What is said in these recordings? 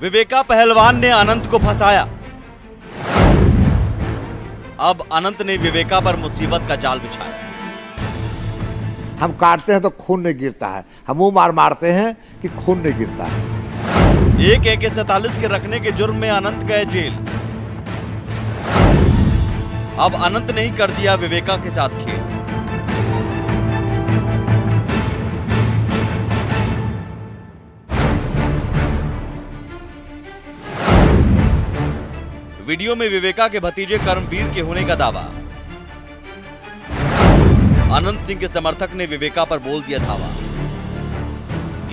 विवेका पहलवान ने अनंत को फंसाया। अब अनंत ने विवेका पर मुसीबत का जाल बिछाया। हम काटते हैं तो खून नहीं गिरता है, हम मुंह मारते हैं कि खून नहीं गिरता है। एक AK-47 के रखने के जुर्म में अनंत गए जेल। अब अनंत ने ही कर दिया विवेका के साथ खेल। वीडियो में विवेका के भतीजे कर्मवीर के होने का दावा। अनंत सिंह के समर्थक ने विवेका पर बोल दिया धावा।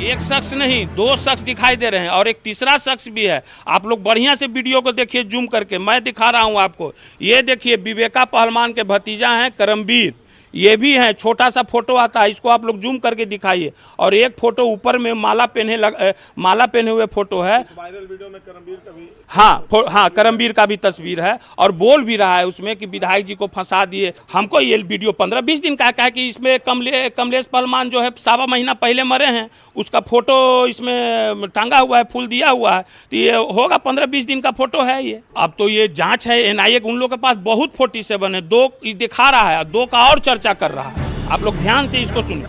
एक शख्स नहीं, दो शख्स दिखाई दे रहे हैं और एक तीसरा शख्स भी है। आप लोग बढ़िया से वीडियो को देखिए, जूम करके मैं दिखा रहा हूं आपको। ये देखिए, विवेका पहलवान के भतीजा हैं कर्मवीर, ये भी हैं। छोटा सा फोटो आता है, इसको आप लोग जूम करके दिखाइए। और एक फोटो ऊपर में माला पहने हुए फोटो है। वायरल वीडियो में करमवीर का भी हाँ, करमवीर का भी तस्वीर है और बोल भी रहा है उसमें कि विधायक जी को फंसा दिए। हमको ये वीडियो 15-20 दिन का है कि इसमें कमलेश पहलवान जो है 1.25 महीना पहले मरे हैं, उसका फोटो इसमें टांगा हुआ है, फूल दिया हुआ है। तो ये होगा 15-20 दिन का फोटो है ये। अब तो ये जांच है, NIA उन लोगों के पास बहुत 47 है, 2 दिखा रहा है, 2 का और चर्चा कर रहा है। आप लोग ध्यान से इसको सुनिए।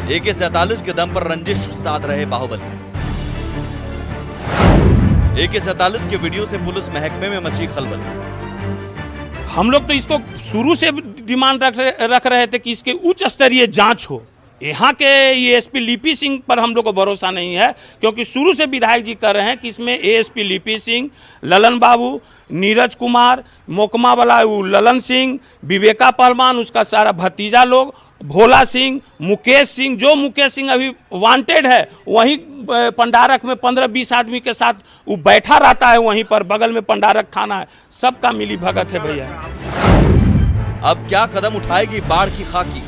AK-47 के दम पर रंजिश साध रहे बाहुबली। AK-47 के वीडियो से पुलिस महकमे में मची खलबल। हम लोग तो इसको शुरू से डिमांड रख रहे थे कि इसके उच्च स्तरीय जांच हो। यहाँ के ASP लिपि सिंह पर हम लोग को भरोसा नहीं है, क्योंकि शुरू से विधायक जी कर रहे हैं कि इसमें ASP लिपि सिंह, ललन बाबू, नीरज कुमार, मोकमा वाला ललन सिंह, विवेका पहलवान, उसका सारा भतीजा लोग, भोला सिंह, मुकेश सिंह, जो मुकेश सिंह अभी वांटेड है, वहीं पंडारक में 15-20 आदमी के साथ वो बैठा रहता है, वहीं पर बगल में पंडारक थाना है। सबका मिली भगत है भैया। अब क्या कदम उठाएगी बाढ़ की खाकी?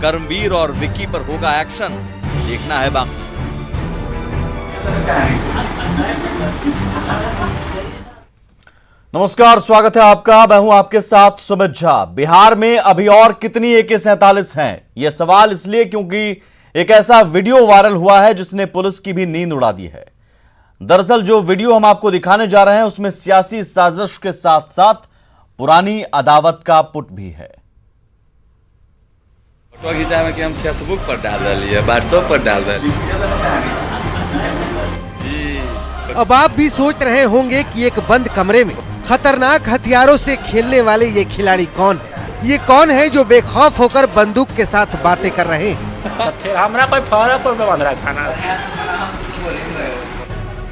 कर्मवीर और विक्की पर होगा एक्शन, देखना है बाकी। नमस्कार, स्वागत है आपका। मैं हूं आपके साथ सुमित झा। बिहार में अभी और कितनी AK-47 हैं? यह सवाल इसलिए क्योंकि एक ऐसा वीडियो वायरल हुआ है जिसने पुलिस की भी नींद उड़ा दी है। दरअसल जो वीडियो हम आपको दिखाने जा रहे हैं उसमें सियासी साजिश के साथ साथ पुरानी अदावत का पुट भी है। फोटो खींचा में कि हम फेसबुक पर डाल रही है, व्हाट्सएप पर डाल रही है। अब आप भी सोच रहे होंगे कि एक बंद कमरे में खतरनाक हथियारों से खेलने वाले ये खिलाड़ी कौन है? ये कौन है जो बेखौफ होकर बंदूक के साथ बातें कर रहे हैं? फिर हमरा कोई फर्क बंद रखा,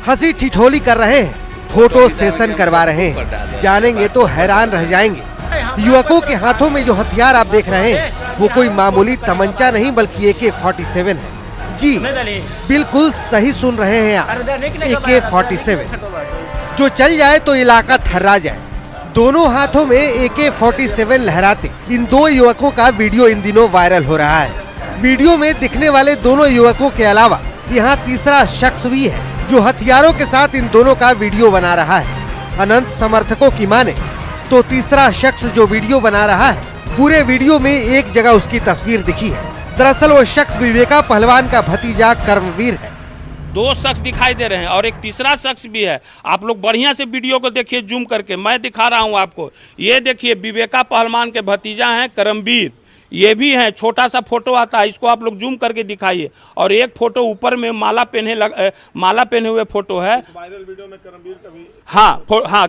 हंसी ठिठोली कर रहे हैं, फोटो सेशन करवा रहे हैं। जानेंगे तो हैरान रह जाएंगे। युवकों के हाथों में जो हथियार आप देख रहे हैं वो कोई मामूली तमंचा नहीं बल्कि AK-47 है। जी बिल्कुल सही सुन रहे हैं आप, AK-47 जो चल जाए तो इलाका थर्रा जाए। दोनों हाथों में AK-47 लहराते इन 2 युवकों का वीडियो इन दिनों वायरल हो रहा है। वीडियो में दिखने वाले दोनों युवकों के अलावा यहाँ तीसरा शख्स भी है जो हथियारों के साथ इन दोनों का वीडियो बना रहा है। अनंत समर्थकों की माने तो तीसरा शख्स जो वीडियो बना रहा है, पूरे वीडियो में एक जगह उसकी तस्वीर दिखी है। दरअसल वो शख्स विवेका पहलवान का भतीजा कर्मवीर है। 2 शख्स दिखाई दे रहे हैं और एक तीसरा शख्स भी है। आप लोग बढ़िया से वीडियो को देखिए, जूम करके मैं दिखा रहा हूं आपको। ये देखिए, विवेका पहलवान के भतीजा हैं कर्मवीर, ये भी हैं। छोटा सा फोटो आता है, इसको आप लोग जूम करके दिखाइए। और एक फोटो ऊपर में माला पहने हुए फोटो है। वायरल वीडियो में करमवीर का भी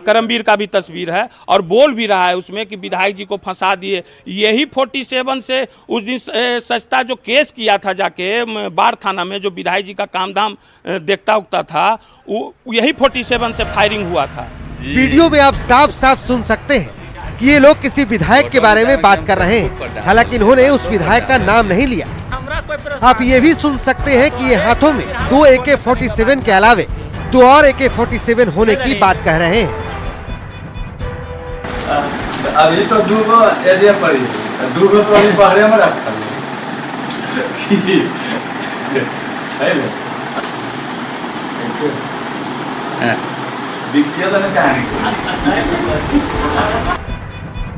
करमवीर का भी तस्वीर है और बोल भी रहा है उसमें कि विधायक जी को फंसा दिए। यही 47 से उस दिन सस्ता जो केस किया था जाके बाढ़ थाना में, जो विधायक जी का काम धाम देखता उगता था, यही 47 से फायरिंग हुआ था। वीडियो में आप साफ साफ सुन सकते हैं कि ये लोग किसी विधायक के बारे में बात कर रहे हैं, हालांकि इन्होंने उस विधायक का नाम नहीं लिया। आप ये भी सुन सकते हैं कि ये हाथों में 2 AK-47 के अलावे 2 और AK-47 होने की बात कह रहे हैं। अभी तो 2 एरिया पड़ी, 2 तो अभी बाहर में रखा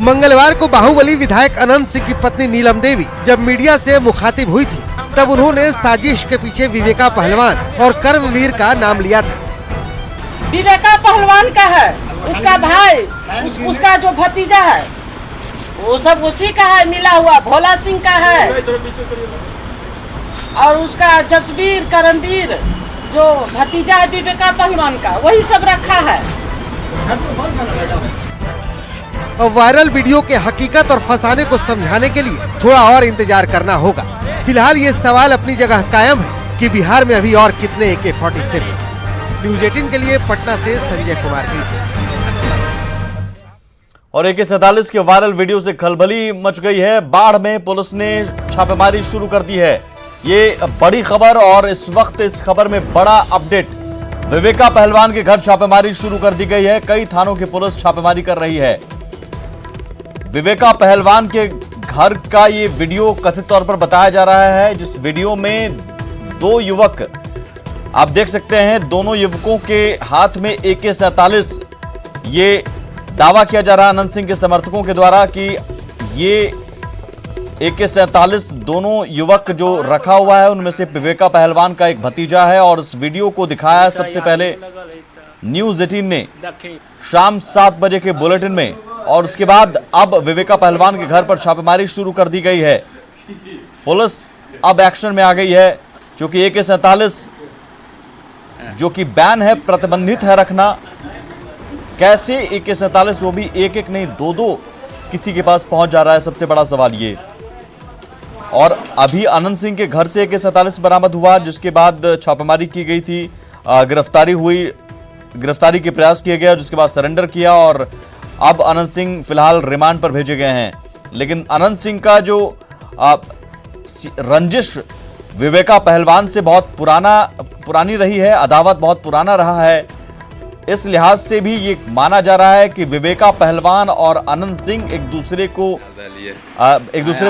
मंगलवार को बाहुबली विधायक अनंत सिंह की पत्नी नीलम देवी जब मीडिया से मुखातिब हुई थी तब उन्होंने साजिश के पीछे विवेका पहलवान और कर्मवीर का नाम लिया था। विवेका पहलवान का है, उसका भाई, उसका जो भतीजा है वो सब उसी का है, मिला हुआ भोला सिंह का है, और उसका जसवीर करमवीर जो भतीजा है विवेका पहलवान का, वही सब रखा है। और वायरल वीडियो के हकीकत और फंसाने को समझाने के लिए थोड़ा और इंतजार करना होगा। फिलहाल ये सवाल अपनी जगह कायम है कि बिहार में अभी और कितने AK-47। न्यूज़ 18 के लिए पटना से संजय कुमार की। और AK-47 के वायरल वीडियो से खलबली मच गई है। बाढ़ में पुलिस ने छापेमारी शुरू कर दी है। ये बड़ी खबर और इस वक्त इस खबर में बड़ा अपडेट। विवेका पहलवान के घर छापेमारी शुरू कर दी गई है। कई थानों की पुलिस छापेमारी कर रही है। विवेका पहलवान के घर का ये वीडियो कथित तौर पर बताया जा रहा है, जिस वीडियो में दो युवक आप देख सकते हैं। दोनों युवकों के हाथ में AK-47। ये दावा किया जा रहा है अनंत सिंह के समर्थकों के द्वारा कि ये AK-47 दोनों युवक जो रखा हुआ है उनमें से विवेका पहलवान का एक भतीजा है। और इस वीडियो को दिखाया सबसे पहले न्यूज़ 18 ने शाम 7 बजे के बुलेटिन में, और उसके बाद अब विवेका पहलवान के घर पर छापेमारी शुरू कर दी गई है। पुलिस अब एक्शन में आ गई है, क्योंकि AK-47 जो कि बैन है, प्रतिबंधित है रखना। कैसे AK-47 वो भी एक एक नहीं दो किसी के पास पहुंच जा रहा है, सबसे बड़ा सवाल ये। और अभी अनंत सिंह के घर से AK-47 बरामद हुआ, जिसके बाद छापेमारी की गई थी, गिरफ्तारी के प्रयास किए गया, जिसके बाद सरेंडर किया और अब अनंत सिंह फिलहाल रिमांड पर भेजे गए हैं। लेकिन अनंत सिंह का जो रंजिश विवेका पहलवान से बहुत पुरानी रही है, अदावत बहुत पुराना रहा है। इस लिहाज से भी ये माना जा रहा है कि विवेका पहलवान और अनंत सिंह एक दूसरे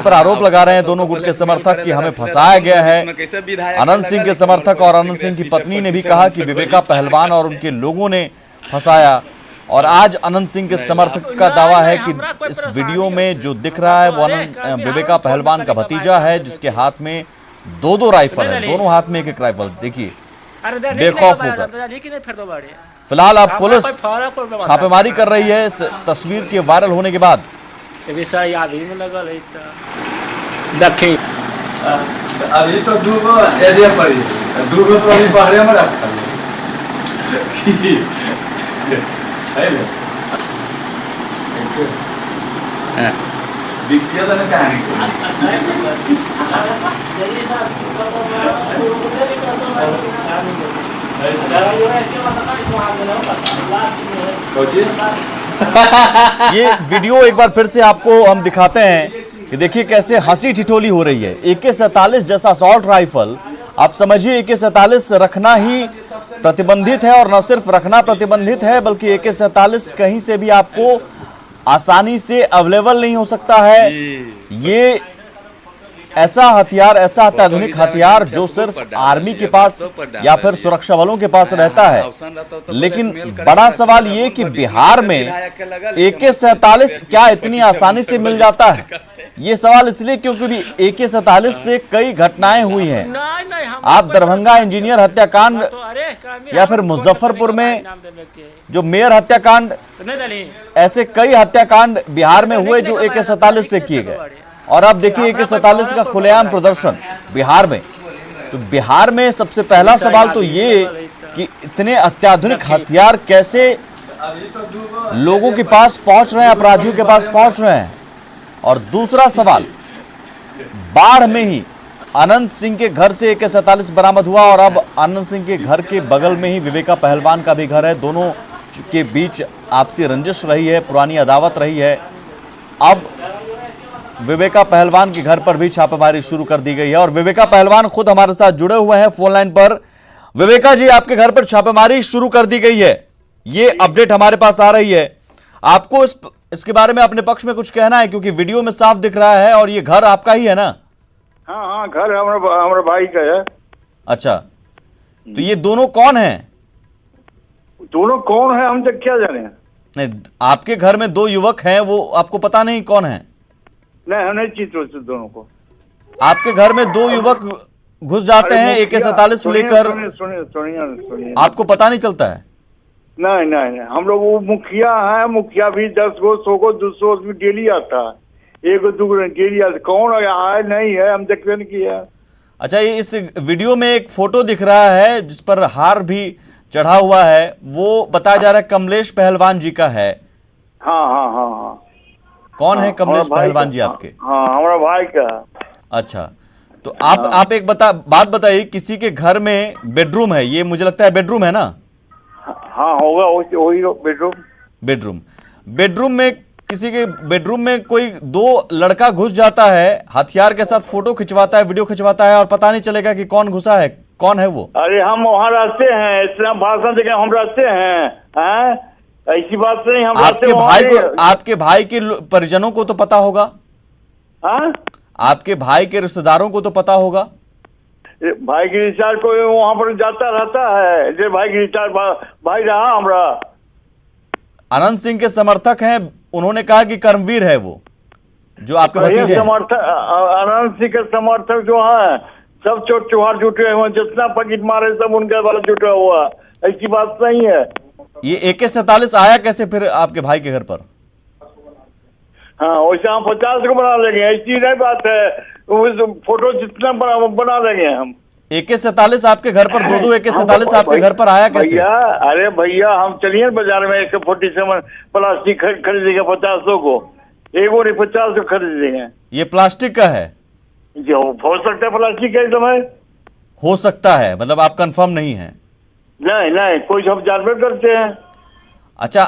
पर आरोप लगा रहे हैं, दोनों गुट के समर्थक, कि हमें फंसाया गया है। अनंत सिंह के समर्थक और अनंत सिंह की पत्नी ने भी कहा कि विवेका पहलवान और उनके लोगों ने फंसाया। और आज अनंत सिंह के समर्थक का दावा है कि इस वीडियो में जो दिख रहा है वो विवेका पहलवान का भतीजा है, जिसके हाथ में दो राइफल है, दोनों हाथ में एक राइफल। देखिए बेखौफ होकर। फिलहाल अब पुलिस छापेमारी कर रही है इस तस्वीर के वायरल होने के बाद। अभी तो दूगो एरिया पड़ी, दूगो तो अभी बाहर में रखा है। बिकिया तो कहानी ये वीडियो एक बार फिर से आपको हम दिखाते हैं कि देखिए कैसे हंसी ठिठोली हो रही है। AK-47 जैसा असॉल्ट राइफल, आप समझिए AK-47 रखना ही प्रतिबंधित है, और न सिर्फ रखना प्रतिबंधित है बल्कि AK-47 कहीं से भी आपको आसानी से अवेलेबल नहीं हो सकता है। ये ऐसा हथियार, ऐसा अत्याधुनिक हथियार जो सिर्फ आर्मी के पास या फिर सुरक्षा बलों के पास रहता है। लेकिन बड़ा सवाल ये कि बिहार में AK-47 क्या इतनी आसानी से मिल जाता है? ये सवाल इसलिए क्योंकि AK-47 से कई घटनाएं हुई हैं। आप दरभंगा इंजीनियर हत्याकांड या फिर मुजफ्फरपुर में जो मेयर हत्याकांड, ऐसे कई हत्याकांड बिहार में हुए जो AK-47 से किए गए। और अब देखिए AK-47 का खुलेआम प्रदर्शन बिहार में। तो बिहार में सबसे पहला सवाल तो ये कि इतने अत्याधुनिक हथियार कैसे लोगों के पास पहुंच रहे हैं, अपराधियों के पास पहुंच रहे हैं। और दूसरा सवाल, बाढ़ में ही अनंत सिंह के घर से AK-47 बरामद हुआ, और अब अनंत सिंह के घर के बगल में ही विवेका पहलवान का भी घर है। दोनों के बीच आपसी रंजिश रही है, पुरानी अदावत रही है। अब विवेका पहलवान के घर पर भी छापेमारी शुरू कर दी गई है, और विवेका पहलवान खुद हमारे साथ जुड़े हुए हैं फोन लाइन पर। विवेका जी, आपके घर पर छापेमारी शुरू कर दी गई है, ये अपडेट हमारे पास आ रही है। आपको इसके बारे में अपने पक्ष में कुछ कहना है, क्योंकि वीडियो में साफ दिख रहा है, और ये घर आपका ही है ना? हाँ, घर हमारे भाई का है। अच्छा, तो ये दोनों कौन हैं? दोनों कौन है हम तो क्या जाने। नहीं, आपके घर में दो युवक हैं, वो आपको पता नहीं कौन है? नहीं, हम नहीं चित्र दोनों को। आपके घर में दो युवक घुस जाते हैं AK-47 लेकर, सुनिए आपको पता नहीं चलता है? नहीं नहीं नहीं, हम लोग वो मुखिया है, मुखिया भी 10 गो 100 गो 200 भी डेली आता है, 1 गो 2 गो डेली आता है। कौन आया नहीं है, हम देखते नहीं किया। अच्छा, ये इस वीडियो में एक फोटो दिख रहा है जिस पर हार भी चढ़ा हुआ है, वो बताया जा रहा है कमलेश पहलवान जी का है। हाँ हाँ हाँ हाँ। कौन है कमलेश हमारा भाई पहलवान का- जी आपके? हाँ, हमारा भाई का। अच्छा, तो आप एक बात बताइए, किसी के घर में बेडरूम है, ये मुझे लगता है बेडरूम है ना? हाँ होगा, वही बेडरूम। बेडरूम में, किसी के बेडरूम में कोई 2 लड़का घुस जाता है, हथियार के साथ फोटो खिंचवाता है, वीडियो खिंचवाता है, और पता नहीं चलेगा कि कौन घुसा है, कौन है वो? अरे हम वहाँ रहते हैं, इतना भाषण देके हम रहते हैं, ऐसी बात नहीं। हम आपके भाई के परिजनों को तो पता होगा, हाँ? आपके भाई के रिश्तेदारों को तो पता होगा। भाई की रिचार्ज को वहाँ पर जाता रहता है, जो भाई की रिचार्ज भाई रहा हमारा। अनंत सिंह के समर्थक हैं, उन्होंने कहा कि कर्मवीर है वो, जो आपके भतीजे हैं। अनंत सिंह के समर्थक जो है सब चोट चुहार जुटे हुए, जितना पकिट मारे सब उनके वाला जुटा हुआ, ऐसी बात नहीं है। ये AK-47 आया कैसे फिर आपके भाई के घर पर? हाँ, वैसे हम 50 को बना लेंगे, ऐसी नहीं बात है। फोटो जितना बना लेंगे हम। AK-47 आपके घर पर, 2 AK-47 आपके घर पर आया कैसे? भैया, अरे भैया, हम चलिए बाजार में AK-47 प्लास्टिक खरीदेंगे 50 को, 1 नहीं 50 को खरीदेंगे। ये प्लास्टिक का है? जो हो सकता है प्लास्टिक का समय हो सकता है, मतलब आप कंफर्म नहीं है? नहीं नहीं, कोई हम जानवर करते हैं। अच्छा,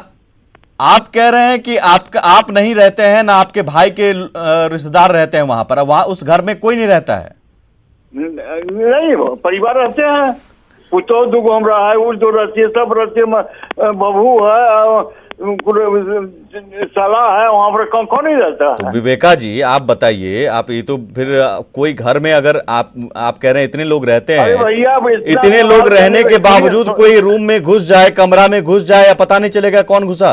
आप कह रहे हैं कि आप नहीं रहते हैं ना, आपके भाई के रिश्तेदार रहते हैं वहां पर, वहां उस घर में कोई नहीं रहता है? नहीं, परिवार रहते हैं, कुछ तो 2 हम रहा है, वो 2 रहती है, सब रहते हैं, बहू है, साला है, वहाँ पर कौन नहीं रहता है? तो विवेका जी, आप बताइए, आप ये तो फिर कोई घर में अगर आप कह रहे हैं इतने लोग रहते हैं, भैया इतने लोग रहने के बावजूद कोई रूम में घुस जाए, कमरा में घुस जाए, या पता नहीं चलेगा कौन घुसा?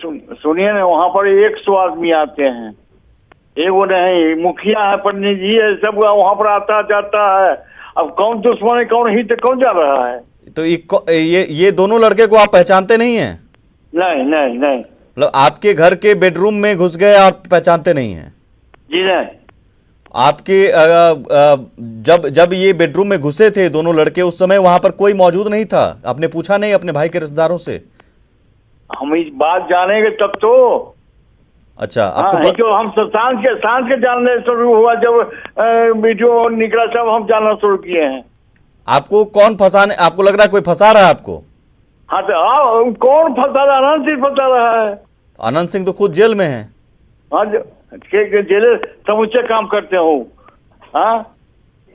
सुनिए ना, वहाँ पर 100 आदमी आते हैं, एगो नहीं, मुखिया है, पंडित जी है, सब वहाँ पर आता जाता है। अब कौन दुश्मन है, कौन हित, कौन जा रहा है? तो ये दोनों लड़के को आप पहचानते नहीं हैं? नहीं नहीं नहीं। मतलब आपके घर के बेडरूम में घुस गए, आप पहचानते नहीं हैं? जी नहीं। आपके जब ये बेडरूम में घुसे थे दोनों लड़के, उस समय वहां पर कोई मौजूद नहीं था? आपने पूछा नहीं अपने भाई के रिश्तेदारों से? हम इस बात जानेंगे तब तो। अच्छा, हाँ, जो हम सांस के जानने शुरू हुआ, जब वीडियो निकला तब हम जानना शुरू किए हैं। आपको कौन फंसाने, आपको लग रहा है कोई फंसा रहा है आपको? हाँ, तो कौन फंसा रहा है? अनंत सिंह फंसा रहा है। अनंत सिंह तो खुद जेल में है। हाँ, जेल समूचे काम करते हो। हाँ,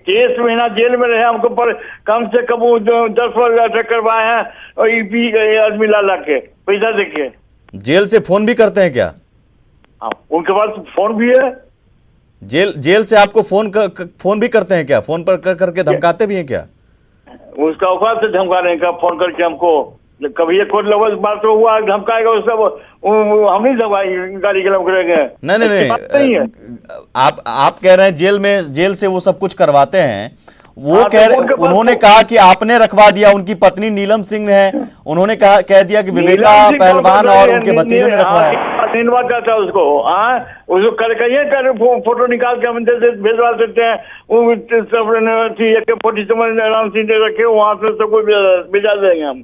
30 महीना जेल में रहे, हमको पर कम से कम 10 बार अटैक करवाए हैं, और आदमी ला के पैसा देके। जेल से फोन भी करते हैं क्या? हाँ, उनके पास फोन भी है। जेल से आपको फोन भी करते हैं क्या? फोन पर करके धमकाते भी हैं क्या? उसका औकात से धमकाने का, फोन करके हमको। कभी एक लवल बात तो हुआ, धमकाएगा उसका, हम नहीं धमकाएंगे, गाड़ी गलम करेंगे। नहीं है। आप कह रहे हैं जेल से वो सब कुछ करवाते हैं, वो उन्होंने कहा कि आपने रखवा दिया, उनकी पत्नी नीलम सिंह है, उन्होंने कह दिया कि विवेका पहलवान और उनके भतीजों ने रखवाया। था उसको, कर फोटो निकाल के हम भेजवा देते हैं, रखे वहां से सबको भेजा देंगे हम।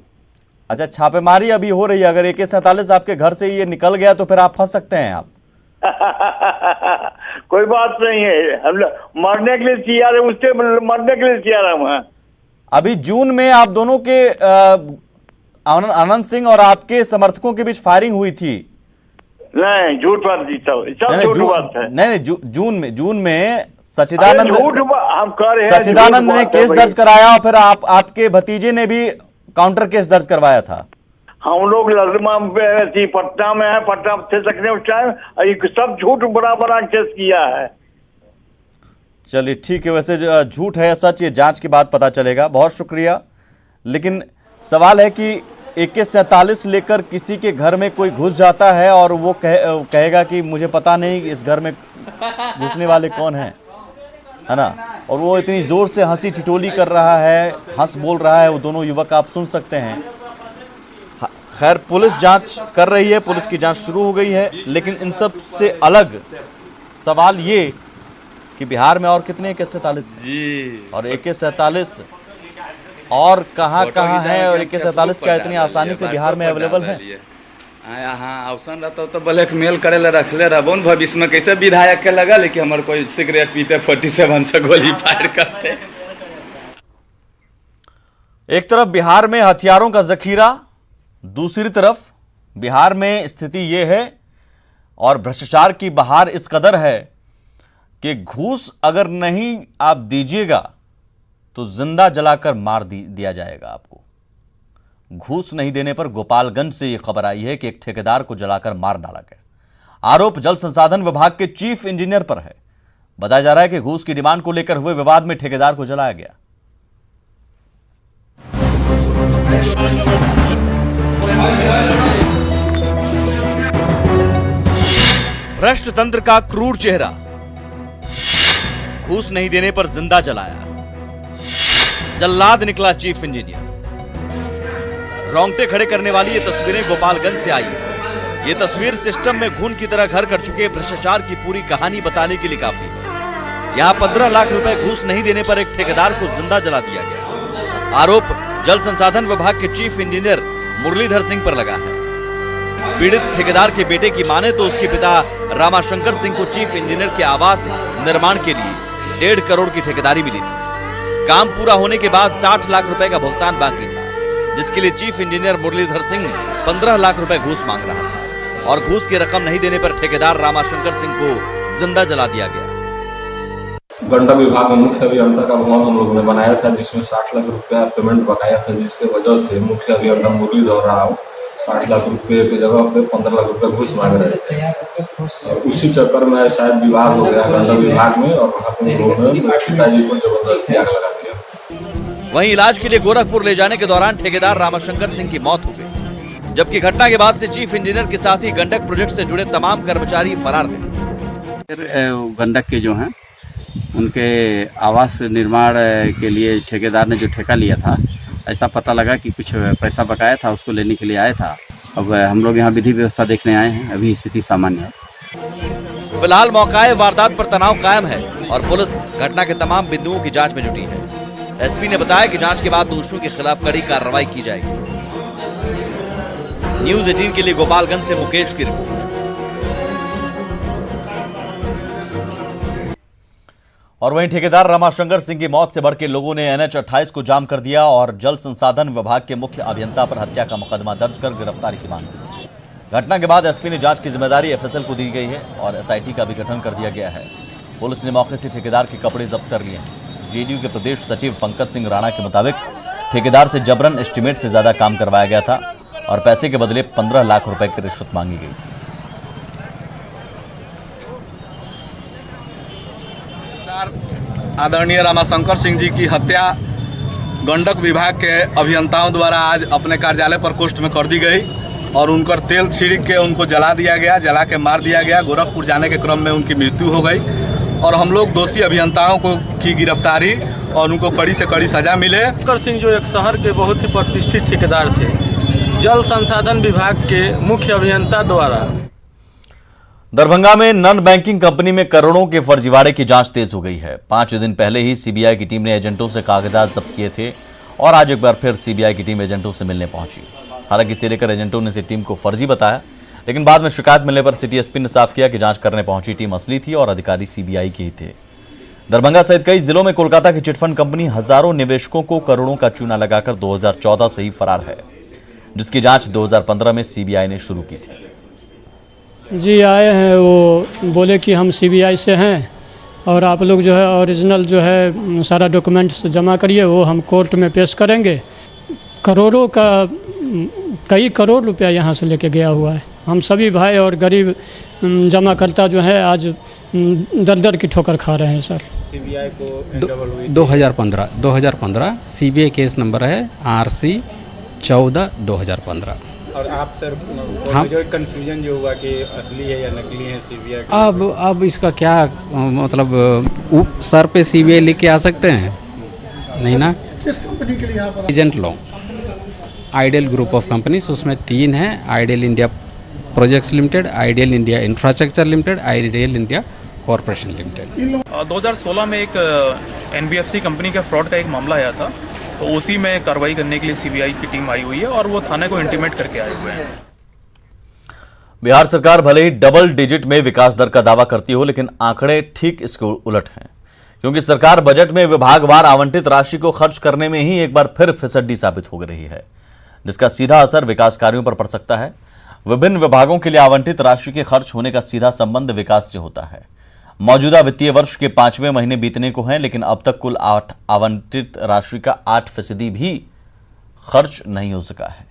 अच्छा, छापेमारी अभी हो रही है, अगर AK-47 आपके घर से ये निकल गया तो फिर आप फंस सकते हैं आप। कोई बात नहीं है, हम मरने के लिए तैयार है, उससे मरने के लिए तैयार है हम। अभी जून में आप दोनों के अनंत सिंह और आपके समर्थकों के बीच फायरिंग हुई थी। नहीं, झूठ बात जी, सब झूठ बात है। नहीं, जून में सच्चिदानंद ने केस दर्ज कराया, और फिर आपके भतीजे ने भी काउंटर केस दर्ज करवाया था। हम लोग पटना में है, पटना थे सकने उस टाइम, सब झूठ बड़ा केस किया है। चलिए ठीक है, वैसे झूठ है सच, ये जांच के बाद पता चलेगा। बहुत शुक्रिया। लेकिन सवाल है कि AK-47 लेकर किसी के घर में कोई घुस जाता है और वो कहेगा कि मुझे पता नहीं इस घर में घुसने वाले कौन हैं। है ना, और वो इतनी जोर से हंसी ठिठोली कर रहा है, हंस बोल रहा है, वो दोनों युवक आप सुन सकते हैं। खैर पुलिस जांच कर रही है, पुलिस की जांच शुरू हो गई है, लेकिन इन सब से अलग सवाल ये कि बिहार में और कितने AK-47 जी और AK-47 और कहाँ है, और AK-47 क्या इतनी आसानी से बिहार में अवेलेबल है? यहाँ ऑप्शन रहता तो ब्लैकमेल करे ला रखले रहबो न, भविष्य में कैसे विधायक के लगा लेकिन हमारे कोई सिगरेट पीते 47 से गोली फायर करते। एक तरफ बिहार में हथियारों का जखीरा, दूसरी तरफ बिहार में स्थिति यह है और भ्रष्टाचार की बहार इस कदर है कि घूस अगर नहीं आप दीजिएगा तो जिंदा जलाकर मार दिया जाएगा आपको। घूस नहीं देने पर गोपालगंज से यह खबर आई है कि एक ठेकेदार को जलाकर मार डाला गया। आरोप जल संसाधन विभाग के चीफ इंजीनियर पर है। बताया जा रहा है कि घूस की डिमांड को लेकर हुए विवाद में ठेकेदार को जलाया गया। भ्रष्ट तंत्र का क्रूर चेहरा, घूस नहीं देने पर जिंदा जलाया, जल्लाद निकला चीफ इंजीनियर। रोंगटे खड़े करने वाली ये तस्वीरें गोपालगंज से आई है। ये तस्वीर सिस्टम में घून की तरह घर कर चुके भ्रष्टाचार की पूरी कहानी बताने के लिए काफी है। यहाँ 15 लाख रुपए घूस नहीं देने पर एक ठेकेदार को जिंदा जला दिया गया। आरोप जल संसाधन विभाग के चीफ इंजीनियर मुरलीधर सिंह पर लगा है। पीड़ित ठेकेदार के बेटे की माने तो उसके पिता रामाशंकर सिंह को चीफ इंजीनियर के आवास निर्माण के लिए 1.5 करोड़ की ठेकेदारी मिली थी। काम पूरा होने के बाद 60 लाख रुपए का भुगतान बाकी था, जिसके लिए चीफ इंजीनियर मुरलीधर सिंह 15 लाख रुपए घूस मांग रहा था और घूस की रकम नहीं देने पर ठेकेदार रामाशंकर सिंह को जिंदा जला दिया गया। गंडक विभाग में मुख्य अभियंता का भवन हम लोगों ने बनाया था, जिसमें 60 लाख रुपया पेमेंट बकाया था, जिसके वजह से मुख्य अभियंता मुरलीधर राव 60 लाख रुपए की जगह पे 15 लाख रुपए घूस मांग रहे थे। और उसी चक्कर में शायद विवाद हो गया गंडक विभाग में और वहाँ पे उन्होंने पिताजी को जबरदस्ती आग लगा दिया। वहीं इलाज के लिए गोरखपुर ले जाने के दौरान ठेकेदार रामाशंकर सिंह की मौत हो गई, जबकि घटना के बाद से चीफ इंजीनियर के साथ ही गंडक प्रोजेक्ट से जुड़े तमाम कर्मचारी फरार थे। गंडक के जो हैं उनके आवास निर्माण के लिए ठेकेदार ने जो ठेका लिया था, ऐसा पता लगा कि कुछ पैसा बकाया था, उसको लेने के लिए आया था। अब हम लोग यहाँ विधि व्यवस्था देखने आए हैं, अभी स्थिति सामान्य है। फिलहाल मौकाए वारदात पर तनाव कायम है और पुलिस घटना के तमाम बिंदुओं की जांच में जुटी है। एसपी ने बताया कि जांच के बाद दोषियों के खिलाफ कड़ी कार्रवाई की जाएगी। न्यूज़ 18 के लिए गोपालगंज से मुकेश की रिपोर्ट। और वहीं ठेकेदार रामाशंकर सिंह की मौत से बढ़ के लोगों ने NH 28 को जाम कर दिया और जल संसाधन विभाग के मुख्य अभियंता पर हत्या का मुकदमा दर्ज कर गिरफ्तारी की मांग की। घटना के बाद एसपी ने जांच की जिम्मेदारी FSL को दी गई है और SIT का भी गठन कर दिया गया है। पुलिस ने मौके से ठेकेदार के कपड़े जब्त कर लिए हैं। JDU के प्रदेश सचिव पंकज सिंह राणा के मुताबिक ठेकेदार से जबरन एस्टीमेट से ज्यादा काम करवाया गया था और पैसे के बदले 15 लाख रुपए की रिश्वत मांगी गई थी। आदरणीय रामाशंकर सिंह जी की हत्या गंडक विभाग के अभियंताओं द्वारा आज अपने कार्यालय प्रकोष्ठ में कर दी गई और उनकर तेल छिड़क के उनको जला दिया गया, जला के मार दिया गया। गोरखपुर जाने के क्रम में उनकी मृत्यु हो गई और हम लोग दोषी अभियंताओं को की गिरफ्तारी और उनको कड़ी से कड़ी सजा मिले। शंकर सिंह जो एक शहर के बहुत ही प्रतिष्ठित ठेकेदार थे, जल संसाधन विभाग के मुख्य अभियंता द्वारा दरभंगा में नॉन बैंकिंग कंपनी में करोड़ों के फर्जीवाड़े की जांच तेज हो गई है। 5 दिन पहले ही सीबीआई की टीम ने एजेंटों से कागजात जब्त किए थे और आज एक बार फिर सीबीआई की टीम एजेंटों से मिलने पहुंची। हालांकि इसे लेकर एजेंटों ने इस टीम को फर्जी बताया, लेकिन बाद में शिकायत मिलने पर सिटी एसपी ने साफ किया कि जांच करने पहुंची टीम असली थी और अधिकारी सीबीआई के ही थे। दरभंगा सहित कई जिलों में कोलकाता की चिटफंड कंपनी हजारों निवेशकों को करोड़ों का चूना लगाकर 2014 से ही फरार है, जिसकी जांच 2015 में सीबीआई ने शुरू की थी। जी आए हैं, वो बोले कि हम सीबीआई से हैं और आप लोग जो है ओरिजिनल जो है सारा डॉक्यूमेंट्स जमा करिए, वो हम कोर्ट में पेश करेंगे। करोड़ों का कई करोड़ रुपया यहाँ से लेके गया हुआ है। हम सभी भाई और गरीब जमाकर्ता जो है आज दर दर की ठोकर खा रहे हैं। सर सीबीआई को 2015 सीबीआई केस नंबर है RC 14/2015। और आप सर हाँ। जो कंफ्यूजन जो हुआ कि असली है या नकली है सीबीआई अब इसका क्या मतलब सर पे सीबीआई लिख के आ सकते हैं नहीं ना। किस कंपनी के लिए यहाँ पर agent low ideal group of companies, उसमें 3 हैं, ideal India projects limited, ideal India infrastructure limited, ideal India corporation limited. 2016 में एक एनबीएफसी कंपनी के फ्रॉड का एक मामला आया था, तो उसी में कार्रवाई करने के लिए सीबीआई की टीम आई हुई है और वो थाने को इंटीमेट करके आए हुए हैं। बिहार सरकार भले ही डबल डिजिट में विकास दर का दावा करती हो, लेकिन आंकड़े ठीक इसके उलट हैं, क्योंकि सरकार बजट में विभागवार आवंटित राशि को खर्च करने में ही एक बार फिर फिसड्डी साबित हो रही है, जिसका सीधा असर विकास कार्यों पर पड़ सकता है। विभिन्न विभागों के लिए आवंटित राशि के खर्च होने का सीधा संबंध विकास से होता है। मौजूदा वित्तीय वर्ष के 5वें महीने बीतने को हैं, लेकिन अब तक कुल आवंटित राशि का 8% भी खर्च नहीं हो सका है।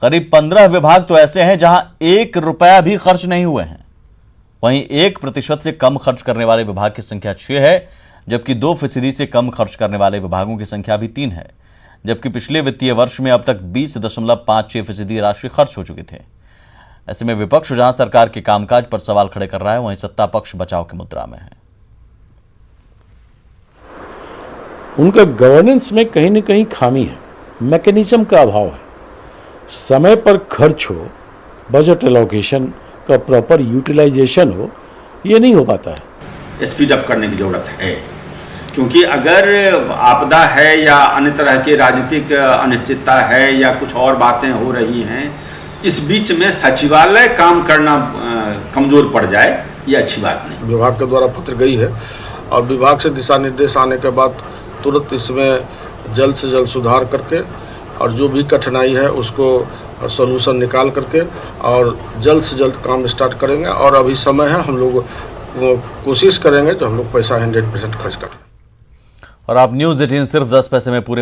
करीब 15 विभाग तो ऐसे हैं जहां 1 रुपया भी खर्च नहीं हुए हैं। वहीं 1% से कम खर्च करने वाले विभाग की संख्या 6 है, जबकि 2% से कम खर्च करने वाले विभागों की संख्या भी 3 है। जबकि पिछले वित्तीय वर्ष में अब तक 20.56% राशि खर्च हो चुके थे। ऐसे में विपक्ष जहां सरकार के कामकाज पर सवाल खड़े कर रहा है, वहीं सत्ता पक्ष बचाव की मुद्रा में है। उनका गवर्नेंस में कहीं न कहीं खामी है, मैकेनिज्म का अभाव है। समय पर खर्च हो, बजट एलोकेशन का प्रॉपर यूटिलाइजेशन हो, ये नहीं हो पाता है। स्पीड अप करने की जरूरत है, क्योंकि अगर आपदा है या अन्य तरह की राजनीतिक अनिश्चितता है या कुछ और बातें हो रही हैं, इस बीच में सचिवालय काम करना कमजोर पड़ जाए, ये अच्छी बात नहीं। विभाग के द्वारा पत्र गई है और विभाग से दिशा निर्देश आने के बाद तुरंत इसमें जल्द से जल्द सुधार करके और जो भी कठिनाई है उसको सॉल्यूशन निकाल करके और जल्द से जल्द काम स्टार्ट करेंगे। और अभी समय है, हम लोग कोशिश करेंगे तो हम लोग पैसा 100% खर्च करें। और आप न्यूज़ 18 सिर्फ 10 पैसे में पूरे